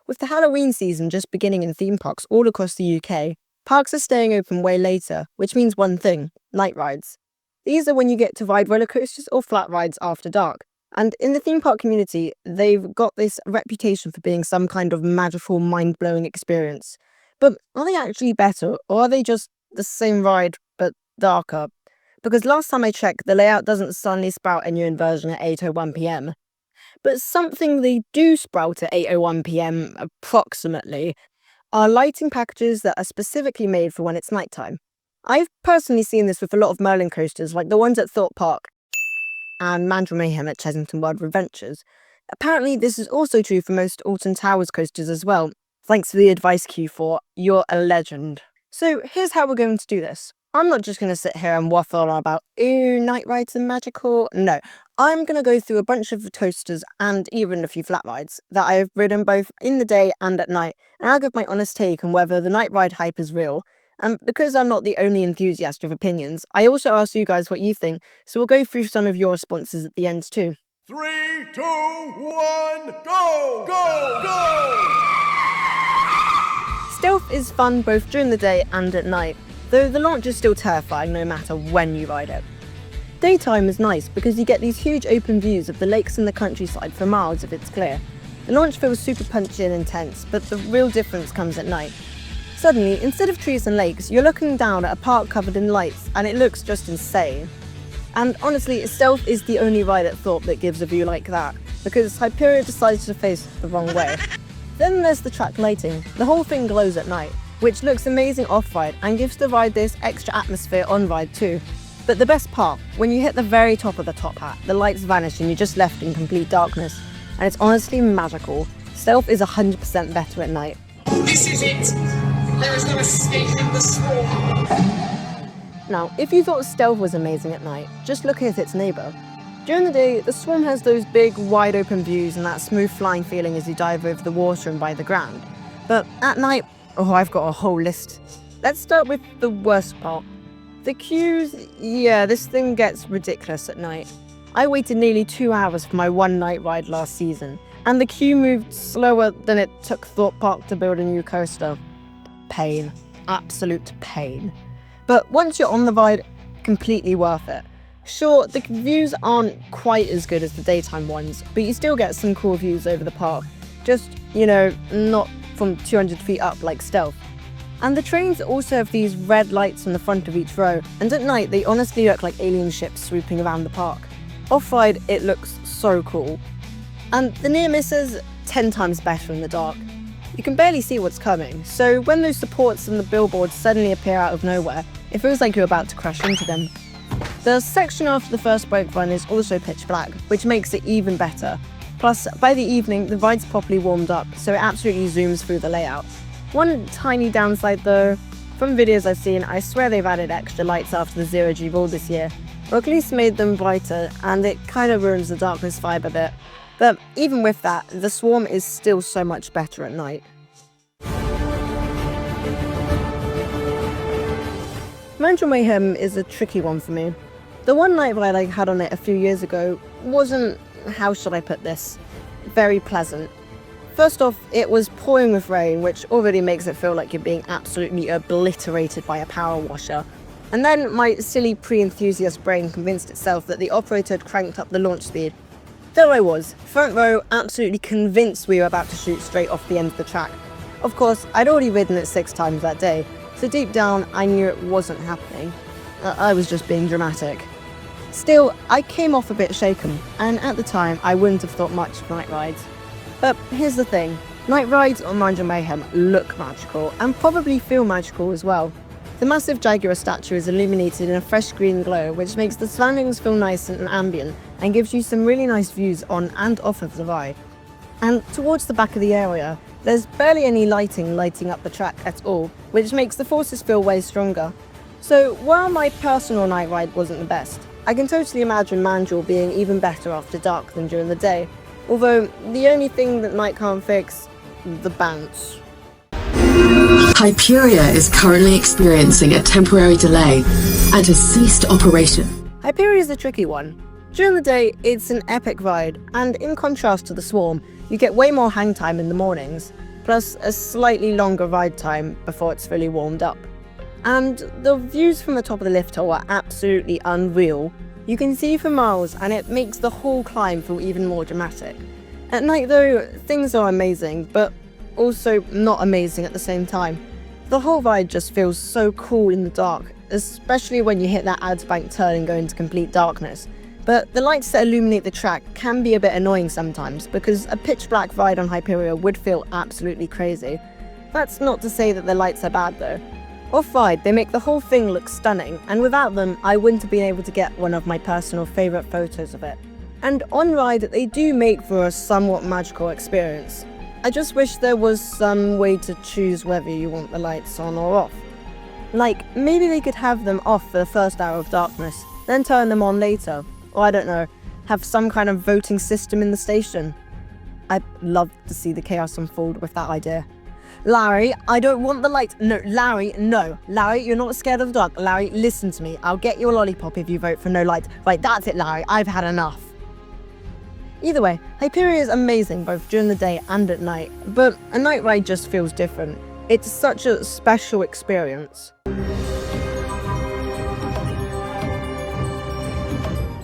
With the Halloween season just beginning in theme parks all across the UK, parks are staying open way later, which means one thing: night rides. These are when you get to ride roller coasters or flat rides after dark. And in the theme park community, they've got this reputation for being some kind of magical, mind-blowing experience. But are they actually better, or are they just the same ride, but darker? Because last time I checked, the layout doesn't suddenly sprout a new inversion at 8:01 PM. But something they do sprout at 8:01 PM approximately are lighting packages that are specifically made for when it's nighttime. I've personally seen this with a lot of Merlin coasters, like the ones at Thorpe Park and Mandrill Mayhem at Chesington World of Adventures. Apparently, this is also true for most Alton Towers coasters as well. Thanks to the advice queue for "You're a legend." So here's how we're going to do this. I'm not just going to sit here and waffle on about, ooh, night rides are magical. No, I'm going to go through a bunch of coasters and even a few flat rides that I've ridden both in the day and at night, and I'll give my honest take on whether the night ride hype is real. And because I'm not the only enthusiast of opinions, I also ask you guys what you think, so we'll go through some of your responses at the end too. 3, 2, 1, go! Go! Go! Stealth is fun both during the day and at night, though the launch is still terrifying no matter when you ride it. Daytime is nice because you get these huge open views of the lakes and the countryside for miles if it's clear. The launch feels super punchy and intense, but the real difference comes at night. Suddenly, instead of trees and lakes, you're looking down at a park covered in lights, and it looks just insane. And honestly, Stealth is the only ride at Thorpe that gives a view like that, because Hyperia decided to face the wrong way. Then there's the track lighting. The whole thing glows at night, which looks amazing off-ride and gives the ride this extra atmosphere on-ride too. But the best part, when you hit the very top of the top hat, the lights vanish and you're just left in complete darkness. And it's honestly magical. Stealth is 100% better at night. This is it! There is no escaping the swarm! Now, if you thought Stealth was amazing at night, just look at its neighbour. During the day, the Swarm has those big, wide-open views and that smooth flying feeling as you dive over the water and by the ground. But at night, oh, I've got a whole list. Let's start with the worst part. The queues, yeah, this thing gets ridiculous at night. I waited nearly 2 hours for my one night ride last season, and the queue moved slower than it took Thorpe Park to build a new coaster. Pain. Absolute pain. But once you're on the ride, completely worth it. Sure, the views aren't quite as good as the daytime ones, but you still get some cool views over the park. Just, not from 200 feet up like Stealth. And the trains also have these red lights on the front of each row, and at night they honestly look like alien ships swooping around the park. Off-ride, it looks so cool. And the near misses, 10 times better in the dark. You can barely see what's coming, so when those supports and the billboards suddenly appear out of nowhere, it feels like you're about to crash into them. The section after the first brake run is also pitch black, which makes it even better. Plus, by the evening, the ride's properly warmed up, so it absolutely zooms through the layout. One tiny downside though, from videos I've seen, I swear they've added extra lights after the zero-G rule this year, or at least made them brighter, and it kind of ruins the darkness vibe a bit. But even with that, the Swarm is still so much better at night. Mandrill Mayhem is a tricky one for me. The one night ride I had on it a few years ago wasn't, how should I put this, very pleasant. First off, it was pouring with rain, which already makes it feel like you're being absolutely obliterated by a power washer. And then my silly pre-enthusiast brain convinced itself that the operator had cranked up the launch speed. There I was, front row, absolutely convinced we were about to shoot straight off the end of the track. Of course, I'd already ridden it 6 times that day, so deep down I knew it wasn't happening. I was just being dramatic. Still, I came off a bit shaken, and at the time I wouldn't have thought much of night rides. But here's the thing, night rides on Mandrill Mayhem look magical, and probably feel magical as well. The massive Jaguar statue is illuminated in a fresh green glow, which makes the surroundings feel nice and ambient, and gives you some really nice views on and off of the ride. And towards the back of the area, there's barely any lighting up the track at all, which makes the forces feel way stronger. So while my personal night ride wasn't the best, I can totally imagine Mandrill being even better after dark than during the day. Although, the only thing that night can't fix, the bounce. Hyperia is currently experiencing a temporary delay and has ceased operation. Hyperia is a tricky one. During the day, it's an epic ride, and in contrast to the Swarm, you get way more hang time in the mornings. plus a slightly longer ride time before it's fully warmed up. And the views from the top of the lift hill are absolutely unreal. You can see for miles and it makes the whole climb feel even more dramatic. At night though, things are amazing, but also not amazing at the same time. The whole ride just feels so cool in the dark, especially when you hit that adze bank turn and go into complete darkness. But the lights that illuminate the track can be a bit annoying sometimes, because a pitch black ride on Hyperia would feel absolutely crazy. That's not to say that the lights are bad though. Off-ride, they make the whole thing look stunning, and without them, I wouldn't have been able to get one of my personal favourite photos of it. And on-ride, they do make for a somewhat magical experience. I just wish there was some way to choose whether you want the lights on or off. Like, maybe they could have them off for the first hour of darkness, then turn them on later. Or I don't know, have some kind of voting system in the station. I'd love to see the chaos unfold with that idea. Larry, I don't want the lights. No, Larry, no. Larry, you're not scared of the dark. Larry, listen to me. I'll get you a lollipop if you vote for no lights. Right, that's it, Larry. I've had enough. Either way, Hyperia is amazing both during the day and at night, but a night ride just feels different. It's such a special experience.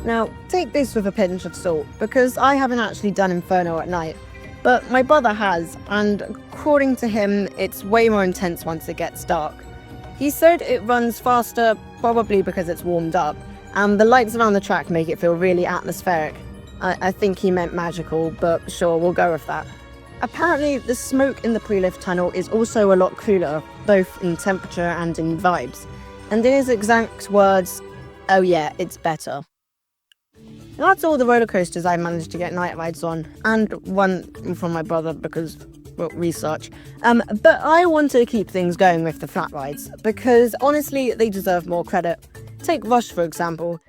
Now, take this with a pinch of salt, because I haven't actually done Inferno at night, but my brother has, and according to him, it's way more intense once it gets dark. He said it runs faster, probably because it's warmed up, and the lights around the track make it feel really atmospheric. I think he meant magical, but sure, we'll go with that. Apparently, the smoke in the pre-lift tunnel is also a lot cooler, both in temperature and in vibes. And in his exact words, oh yeah, it's better. And that's all the roller coasters I managed to get night rides on, and one from my brother because, well, research. But I wanted to keep things going with the flat rides, because honestly, they deserve more credit. Take Rush, for example.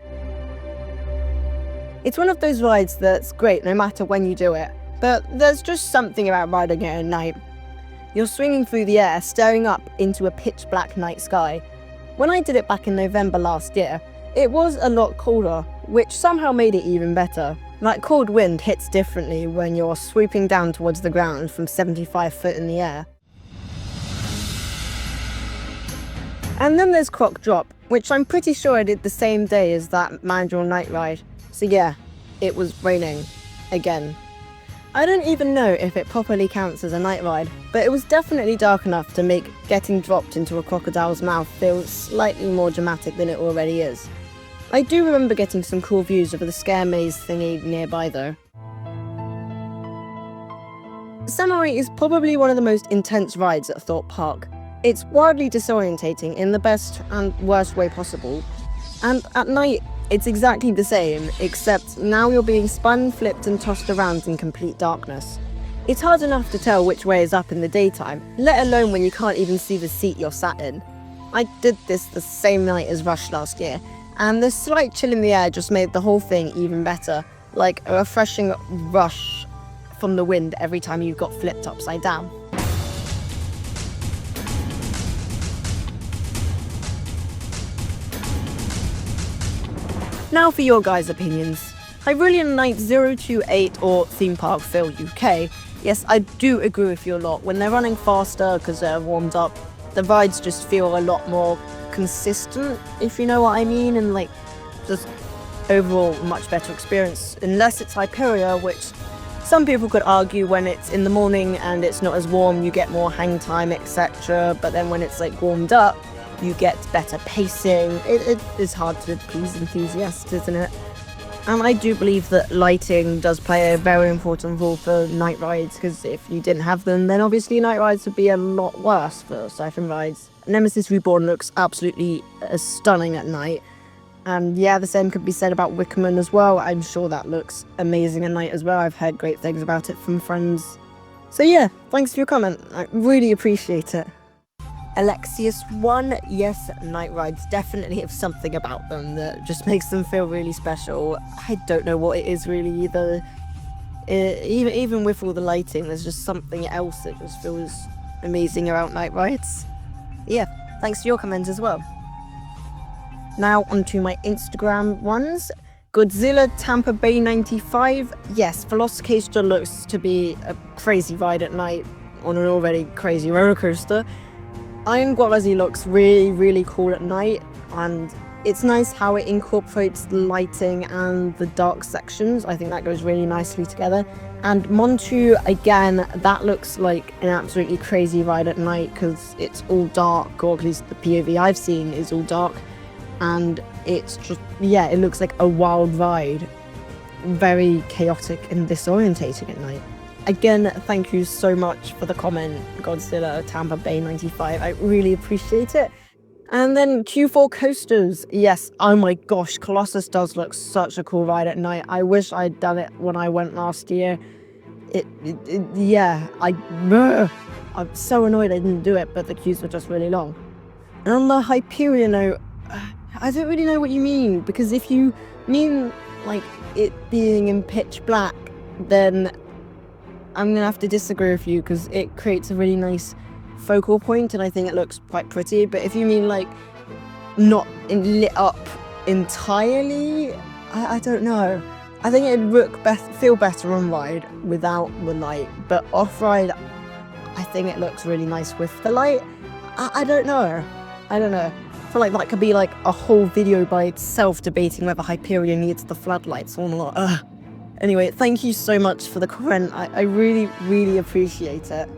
It's one of those rides that's great no matter when you do it, but there's just something about riding it at night. You're swinging through the air, staring up into a pitch black night sky. When I did it back in November last year, it was a lot colder, which somehow made it even better. That cold wind hits differently when you're swooping down towards the ground from 75 foot in the air. And then there's Croc Drop, which I'm pretty sure I did the same day as that Mandrill night ride. So yeah, it was raining. Again. I don't even know if it properly counts as a night ride, but it was definitely dark enough to make getting dropped into a crocodile's mouth feel slightly more dramatic than it already is. I do remember getting some cool views of the scare maze thingy nearby though. Samurai is probably one of the most intense rides at Thorpe Park. It's wildly disorientating in the best and worst way possible, and at night it's exactly the same, except now you're being spun, flipped and tossed around in complete darkness. It's hard enough to tell which way is up in the daytime, let alone when you can't even see the seat you're sat in. I did this the same night as Rush last year, and the slight chill in the air just made the whole thing even better, like a refreshing rush from the wind every time you got flipped upside down. Now for your guys' opinions. Hyrulean Night 028 or Theme Park Phil UK. Yes, I do agree with you a lot. When they're running faster because they're warmed up, the rides just feel a lot more consistent, if you know what I mean, and like just overall much better experience. Unless it's Hyperia, which some people could argue when it's in the morning and it's not as warm, you get more hang time, etc. But then when it's like warmed up, you get better pacing. It is hard to please enthusiasts, isn't it? And I do believe that lighting does play a very important role for night rides, because if you didn't have them, then obviously night rides would be a lot worse for Siphon rides. Nemesis Reborn looks absolutely stunning at night. And yeah, the same could be said about Wickerman as well. I'm sure that looks amazing at night as well. I've heard great things about it from friends. So yeah, thanks for your comment. I really appreciate it. Alexius1, yes, night rides definitely have something about them that just makes them feel really special. I don't know what it is really either. Even with all the lighting, there's just something else that just feels amazing about night rides. Yeah, thanks for your comments as well. Now onto my Instagram ones. Godzilla Tampa Bay 95. Yes, Velocicoaster looks to be a crazy ride at night. on an already crazy roller coaster. Iron Resi looks really, really cool at night, and it's nice how it incorporates the lighting and the dark sections. I think that goes really nicely together. And Montu, again, that looks like an absolutely crazy ride at night because it's all dark, or at least the POV I've seen is all dark. And it's just, yeah, it looks like a wild ride. Very chaotic and disorientating at night. Again, thank you so much for the comment, Godzilla Tampa Bay 95. I really appreciate it. And then Q4 coasters. Yes, oh my gosh, Colossus does look such a cool ride at night. I wish I'd done it when I went last year. I'm so annoyed I didn't do it, but the queues were just really long. And on the Hyperion note, I don't really know what you mean, because if you mean like it being in pitch black, then I'm gonna have to disagree with you, because it creates a really nice focal point and I think it looks quite pretty. But if you mean like not lit up entirely, I don't know. I think it'd feel better on ride without the light, but off ride I think it looks really nice with the light. I don't know. I feel like that could be like a whole video by itself, debating whether Hyperion needs the floodlights or not. Anyway, thank you so much for the comment. I really, really appreciate it.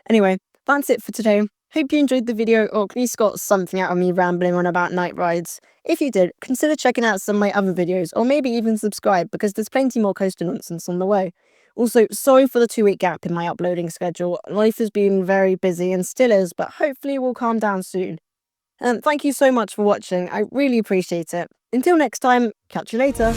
Anyway, that's it for today. Hope you enjoyed the video, or at least got something out of me rambling on about night rides. If you did, consider checking out some of my other videos, or maybe even subscribe, because there's plenty more coaster nonsense on the way. Also, sorry for the 2-week gap in my uploading schedule. Life has been very busy and still is, but hopefully it will calm down soon. And thank you so much for watching. I really appreciate it. Until next time, catch you later.